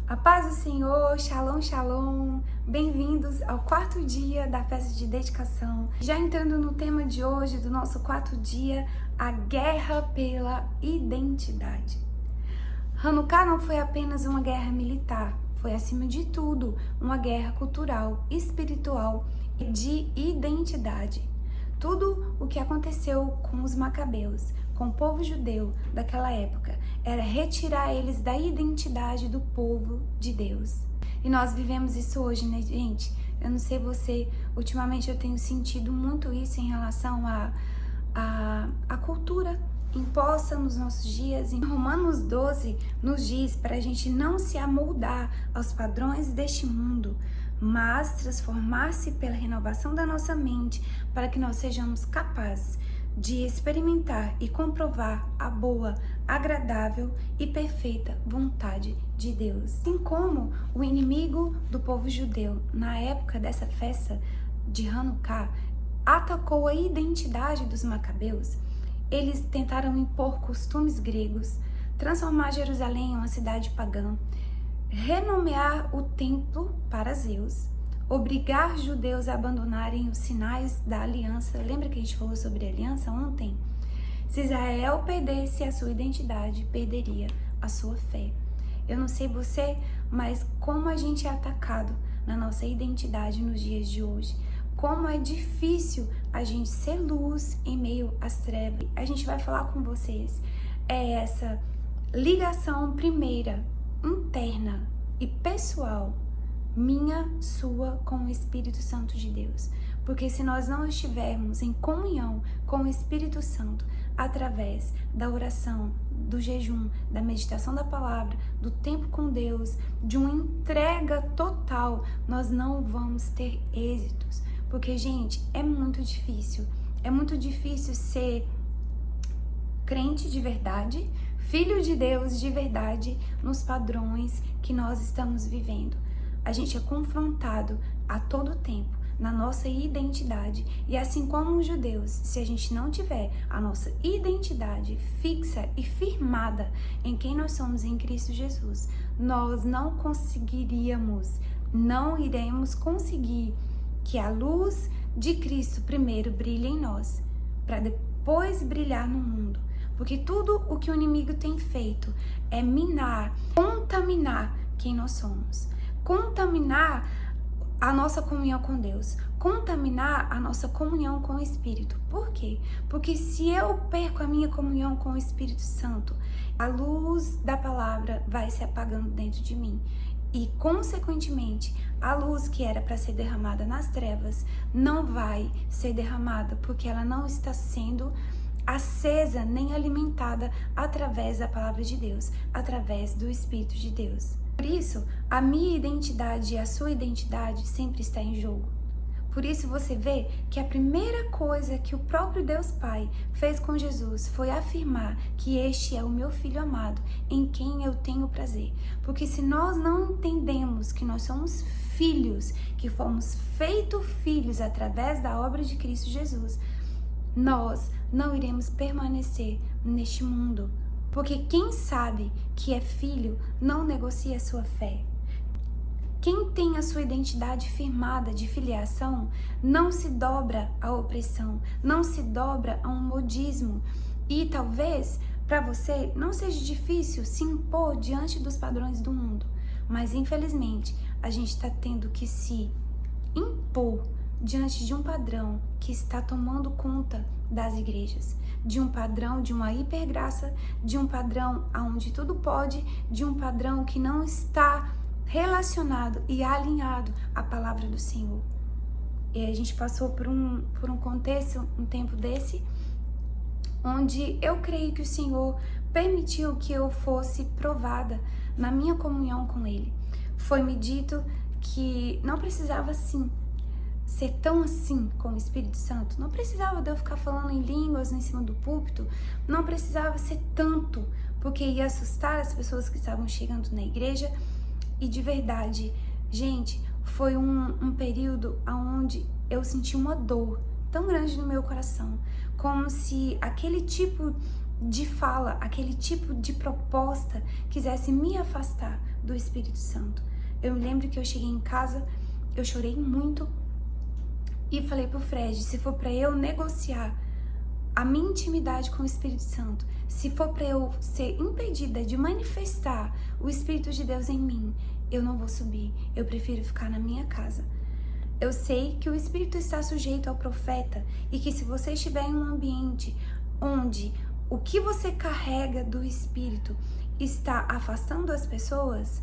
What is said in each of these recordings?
A paz do Senhor, shalom, shalom. Bem-vindos ao quarto dia da festa de dedicação. Já entrando no tema de hoje, do nosso quarto dia, a guerra pela identidade. Hanukkah não foi apenas uma guerra militar, foi acima de tudo uma guerra cultural, espiritual e de identidade. Tudo o que aconteceu com os macabeus, com o povo judeu daquela época, era retirar eles da identidade do povo de Deus. E nós vivemos isso hoje, né, gente? Eu não sei você, ultimamente eu tenho sentido muito isso em relação à cultura imposta nos nossos dias. Em Romanos 12 nos diz para a gente não se amoldar aos padrões deste mundo, mas transformar-se pela renovação da nossa mente, para que nós sejamos capazes de experimentar e comprovar a boa, agradável e perfeita vontade de Deus. Assim como o inimigo do povo judeu, na época dessa festa de Hanukkah, atacou a identidade dos macabeus, eles tentaram impor costumes gregos, transformar Jerusalém em uma cidade pagã, renomear o templo para Zeus, obrigar judeus a abandonarem os sinais da aliança. Lembra que a gente falou sobre aliança ontem? Se Israel perdesse a sua identidade, perderia a sua fé. Eu não sei você, mas como a gente é atacado na nossa identidade nos dias de hoje. Como é difícil a gente ser luz em meio às trevas. A gente vai falar com vocês. É essa ligação primeira, interna e pessoal, minha, sua, com o Espírito Santo de Deus. Porque se nós não estivermos em comunhão com o Espírito Santo, através da oração, do jejum, da meditação da palavra, do tempo com Deus, de uma entrega total, nós não vamos ter êxitos. Porque, gente, é muito difícil ser crente de verdade, filho de Deus de verdade, nos padrões que nós estamos vivendo. A gente é confrontado a todo tempo na nossa identidade, e assim como os judeus, se a gente não tiver a nossa identidade fixa e firmada em quem nós somos em Cristo Jesus, nós não iremos conseguir que a luz de Cristo primeiro brilhe em nós, para depois brilhar no mundo. Porque tudo o que o inimigo tem feito é minar, contaminar quem nós somos, contaminar a nossa comunhão com Deus, contaminar a nossa comunhão com o Espírito. Por quê? Porque se eu perco a minha comunhão com o Espírito Santo, a luz da palavra vai se apagando dentro de mim. E, consequentemente, a luz que era para ser derramada nas trevas não vai ser derramada, porque ela não está sendo acesa nem alimentada através da palavra de Deus, através do Espírito de Deus. Por isso, a minha identidade e a sua identidade sempre está em jogo. Por isso você vê que a primeira coisa que o próprio Deus Pai fez com Jesus foi afirmar que este é o meu Filho amado, em quem eu tenho prazer. Porque se nós não entendemos que nós somos filhos, que fomos feitos filhos através da obra de Cristo Jesus, nós não iremos permanecer neste mundo. Porque quem sabe que é filho não negocia a sua fé. Quem tem a sua identidade firmada de filiação não se dobra à opressão, não se dobra a um modismo. E talvez para você não seja difícil se impor diante dos padrões do mundo, mas infelizmente a gente está tendo que se impor diante de um padrão que está tomando conta das igrejas, de um padrão de uma hipergraça, de um padrão onde tudo pode, de um padrão que não está relacionado e alinhado à palavra do Senhor. E a gente passou por um contexto, um tempo desse, onde eu creio que o Senhor permitiu que eu fosse provada na minha comunhão com Ele. Foi-me dito que não precisava ser tão assim com o Espírito Santo, não precisava de eu ficar falando em línguas em cima do púlpito, não precisava ser tanto, porque ia assustar as pessoas que estavam chegando na igreja. E de verdade, gente, foi um período onde eu senti uma dor tão grande no meu coração, como se aquele tipo de fala, aquele tipo de proposta quisesse me afastar do Espírito Santo. Eu me lembro que eu cheguei em casa, eu chorei muito e falei pro Fred, se for para eu negociar a minha intimidade com o Espírito Santo, se for para eu ser impedida de manifestar o Espírito de Deus em mim, eu não vou subir, eu prefiro ficar na minha casa. Eu sei que o Espírito está sujeito ao profeta e que se você estiver em um ambiente onde o que você carrega do Espírito está afastando as pessoas,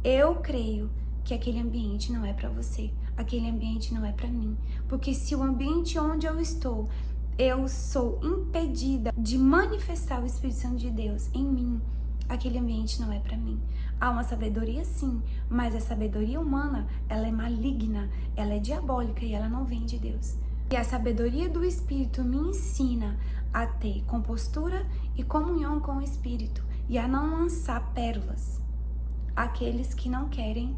eu creio que aquele ambiente não é para você, aquele ambiente não é para mim. Porque se o ambiente onde eu estou, eu sou impedida de manifestar o Espírito Santo de Deus em mim, aquele ambiente não é para mim. Há uma sabedoria sim, mas a sabedoria humana, ela é maligna, ela é diabólica e ela não vem de Deus. E a sabedoria do Espírito me ensina a ter compostura e comunhão com o Espírito e a não lançar pérolas àqueles que não querem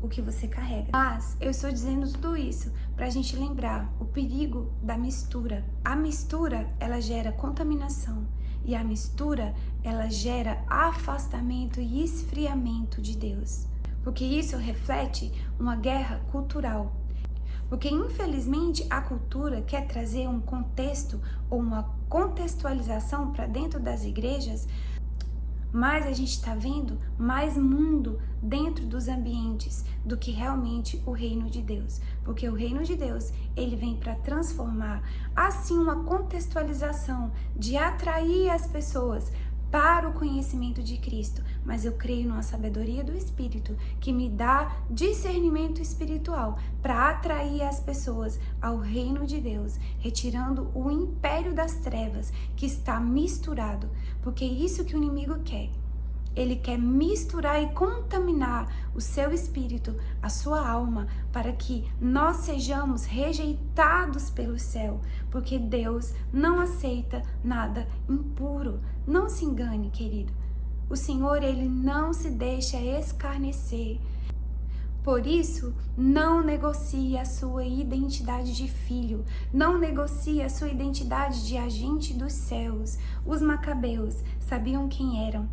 o que você carrega. Mas eu estou dizendo tudo isso para a gente lembrar o perigo da mistura. A mistura, ela gera contaminação. E a mistura, ela gera afastamento e esfriamento de Deus. Porque isso reflete uma guerra cultural. Porque, infelizmente, a cultura quer trazer um contexto ou uma contextualização para dentro das igrejas, mas a gente está vendo mais mundo dentro dos ambientes do que realmente o reino de Deus. Porque o reino de Deus, ele vem para transformar, assim, uma contextualização de atrair as pessoas para o conhecimento de Cristo. Mas eu creio numa sabedoria do Espírito que me dá discernimento espiritual para atrair as pessoas ao reino de Deus, retirando o império das trevas que está misturado, porque é isso que o inimigo quer. Ele quer misturar e contaminar o seu espírito, a sua alma, para que nós sejamos rejeitados pelo céu, porque Deus não aceita nada impuro. Não se engane, querido. O Senhor, ele não se deixa escarnecer. Por isso, não negocie a sua identidade de filho, não negocie a sua identidade de agente dos céus. Os macabeus sabiam quem eram.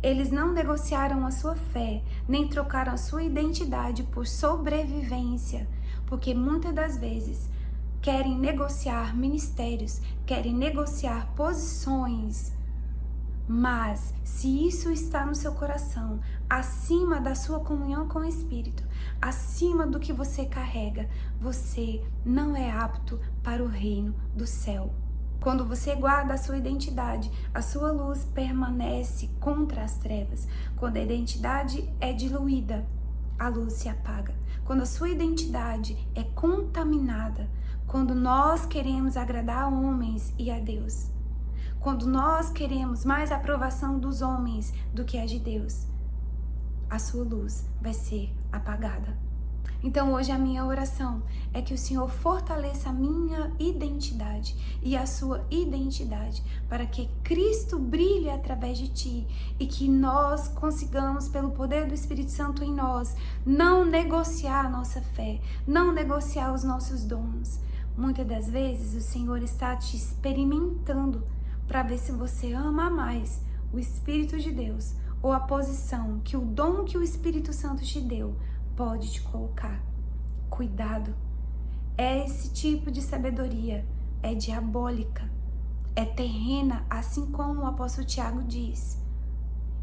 Eles não negociaram a sua fé, nem trocaram a sua identidade por sobrevivência, porque muitas das vezes querem negociar ministérios, querem negociar posições. Mas, se isso está no seu coração, acima da sua comunhão com o Espírito, acima do que você carrega, você não é apto para o reino do céu. Quando você guarda a sua identidade, a sua luz permanece contra as trevas. Quando a identidade é diluída, a luz se apaga. Quando a sua identidade é contaminada, quando nós queremos agradar a homens e a Deus, quando nós queremos mais a aprovação dos homens do que a de Deus, a sua luz vai ser apagada. Então hoje a minha oração é que o Senhor fortaleça a minha identidade e a sua identidade, para que Cristo brilhe através de ti e que nós consigamos, pelo poder do Espírito Santo em nós, não negociar a nossa fé, não negociar os nossos dons. Muitas das vezes o Senhor está te experimentando para ver se você ama mais o Espírito de Deus ou a posição que o dom que o Espírito Santo te deu pode te colocar. Cuidado. Esse tipo de sabedoria é diabólica, é terrena, assim como o apóstolo Tiago diz.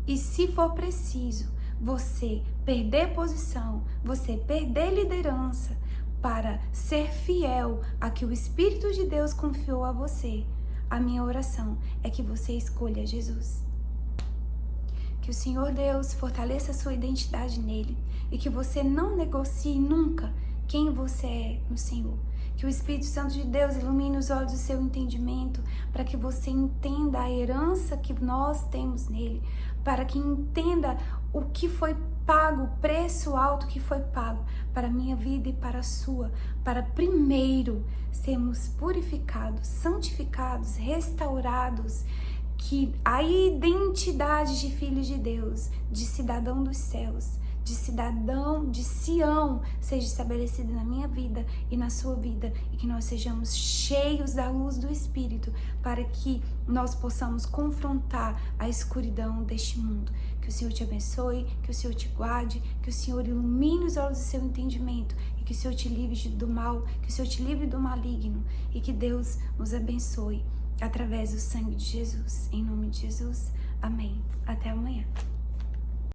E se for preciso você perder posição, você perder liderança para ser fiel a que o Espírito de Deus confiou a você, a minha oração é que você escolha Jesus. Que o Senhor Deus fortaleça a sua identidade nele e que você não negocie nunca quem você é no Senhor. Que o Espírito Santo de Deus ilumine os olhos do seu entendimento para que você entenda a herança que nós temos nele, para que entenda o que foi pago, o preço alto que foi pago para a minha vida e para a sua, para primeiro sermos purificados, santificados, restaurados, que a identidade de filhos de Deus, de cidadão dos céus, de cidadão de Sião, seja estabelecida na minha vida e na sua vida, e que nós sejamos cheios da luz do Espírito, para que nós possamos confrontar a escuridão deste mundo. Que que o Senhor te abençoe, que o Senhor te guarde, que o Senhor ilumine os olhos do seu entendimento e que o Senhor te livre do mal, que o Senhor te livre do maligno e que Deus nos abençoe através do sangue de Jesus. Em nome de Jesus, amém. Até amanhã.